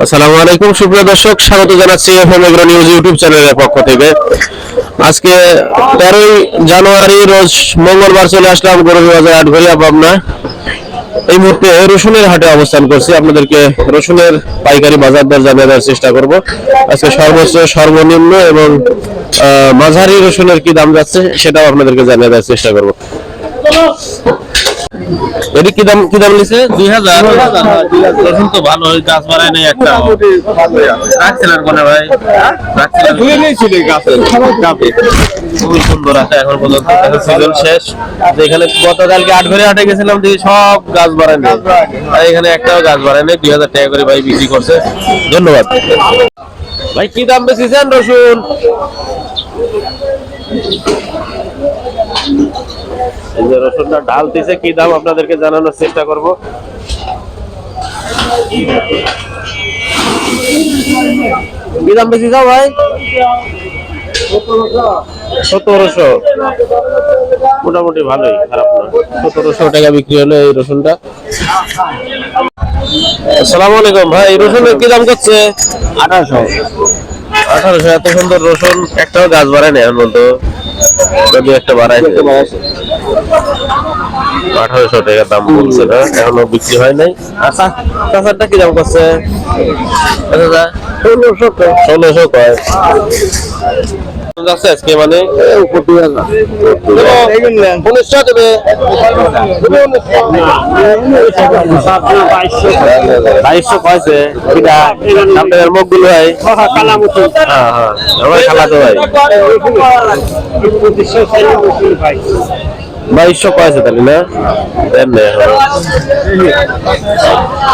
আসসালামু আলাইকুম সুপ্রিয় দর্শক, স্বাগত জানাচ্ছি এফএম এগ্রো নিউজ ইউটিউব চ্যানেলের পক্ষ থেকে। আজকে 13ই জানুয়ারি রোজ মঙ্গলবার চলে আসলাম গরুবাজার আটঘরিয়া পাবনা। এই মুহূর্তে রসুনের হাটে অবস্থান করছি। আপনাদেরকে রসুনের পাইকারি বাজার দর জানিয়ে দেওয়ার চেষ্টা করব। আজকে সর্বোচ্চ, সর্বনিম্ন এবং মাঝারি রসুনের কি দাম যাচ্ছে সেটাও আপনাদেরকে জানিয়ে দেওয়ার চেষ্টা করব। এটি কি দাম নিছে? 2000। রসুন তো ভালো, গাছ বাড়ায় নাই একটা। রাখছিলেন কোনে ভাই? রাখছিলেন ধুয়ে নিয়েছিল গাছে, খুবই সুন্দর আছে এখন পর্যন্ত। সিজন শেষ। এখানে গতকালকে আটঘরে হাটে গেছিলাম, দেখি সব গাছ বাড়ায় নাই, আর এখানে একটাও গাছ বাড়ায় নাই। 2000 টাকা করে ভাই বিক্রি করছে। ধন্যবাদ ভাই। কি দাম বেচেছেন রসুন? এই যে রসুনটা ঢাল দিছে, কি দাম আপনাদেরকে জানানোর চেষ্টা করব। কি দাম বেশি যাও ভাই? 1700। মোটামুটি ভালোই, খারাপ না। 1700 টাকা বিক্রি হলো এই রসুনটা। আসসালামু আলাইকুম ভাই, রসুনের কি দাম করছে? 1800। এত সুন্দর রসুন, একটাও গাছ বাড়ায় না এখন পর্যন্ত, যদি একটা বাড়ায়। 1800 টাকা দাম বলছে না, এখনো বিক্রি হয় নাই। আচ্ছা, কাঁচারটা কি দাম করছে? 1600 কয় যাচ্ছে আজকে, মানে 1900 দেবে। 2200 কয়েছে। আপনাদের মুখ গুলো ভাই? হ্যাঁ, আমার খালা তো ভাই। 2200 কয়েছে তাহলে না?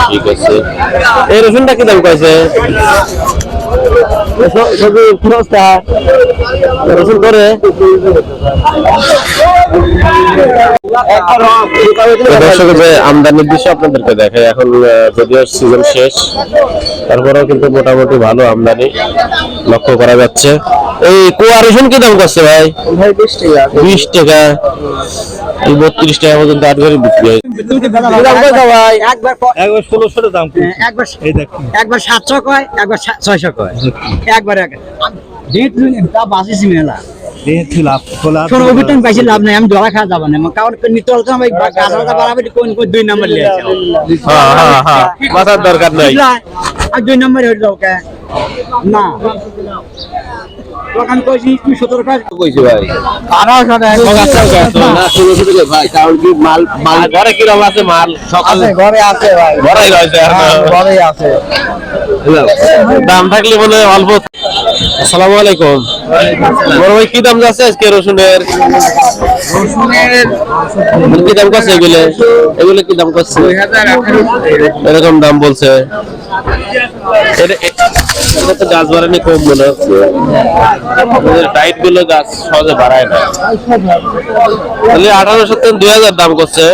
ঠিক আছে। এই রসুনটা কি দাম কয়েছে? রসুন করে আমদানির দৃশ্য আপনাদেরকে দেখে। এখন যদিও সিজন শেষ, তারপরেও কিন্তু মোটামুটি ভালো আমদানি লক্ষ্য করা যাচ্ছে। এই কুয়া রসুন কি দাম করছে ভাই? 20 টাকা। এই 32 টাকা পর্যন্ত আটঘরে বিক্রি হয়। একবার 1600 দাম, একবার 700 কয়, একবার 600 কয়, একবার মেলা লাভ নাই। আমি ধরা খাওয়া যাবো না, কারণ নিতে কোন 2 নম্বর মাথার দরকার নাই। 2 নম্বর হয়ে যাও কে না। দোকান কইছি 17 টাকা কইছি ভাই। 1800 টাকা না 1600 টাকা ভাই। কারণ কি মাল ঘরে কি রকম আছে? মাল সকালে ঘরে আছে ভাই, ঘরেই রয়েছে, ঘরেই আছে। দাম থাকলে বলে অল্প। আসসালামু আলাইকুম বড় ভাই, কি দাম যাচ্ছে আজকে রসুনের? কি দাম করছে এগুলো কি দাম করছে? 2018 এরকম দাম বলছে। এটা তো গাছ বাড়ানি কম মনে হচ্ছে। টাইট গুলো গাছ সহজে বাড়ায় না। তাহলে 1800 থেকে 2000 দাম করছে।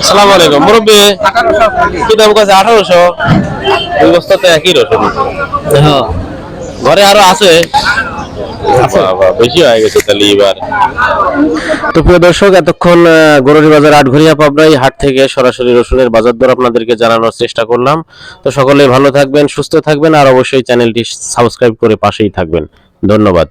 আসসালামু আলাইকুম মুরব্বী, কি দাম করছে? 1800। এই বস্তাতে একই রসুন। ঘরে আরো আছে, বেশি হয়ে গেছে তাহলে এবার। তো প্রিয় দর্শক, এতক্ষণ গরুবাজার আটঘরিয়া পাবনাই হাট থেকে সরাসরি রসুনের বাজার দর আপনাদেরকে জানানোর চেষ্টা করলাম। তো সকলেই ভালো থাকবেন, সুস্থ থাকবেন, আর অবশ্যই চ্যানেলটি সাবস্ক্রাইব করে পাশেই থাকবেন। ধন্যবাদ।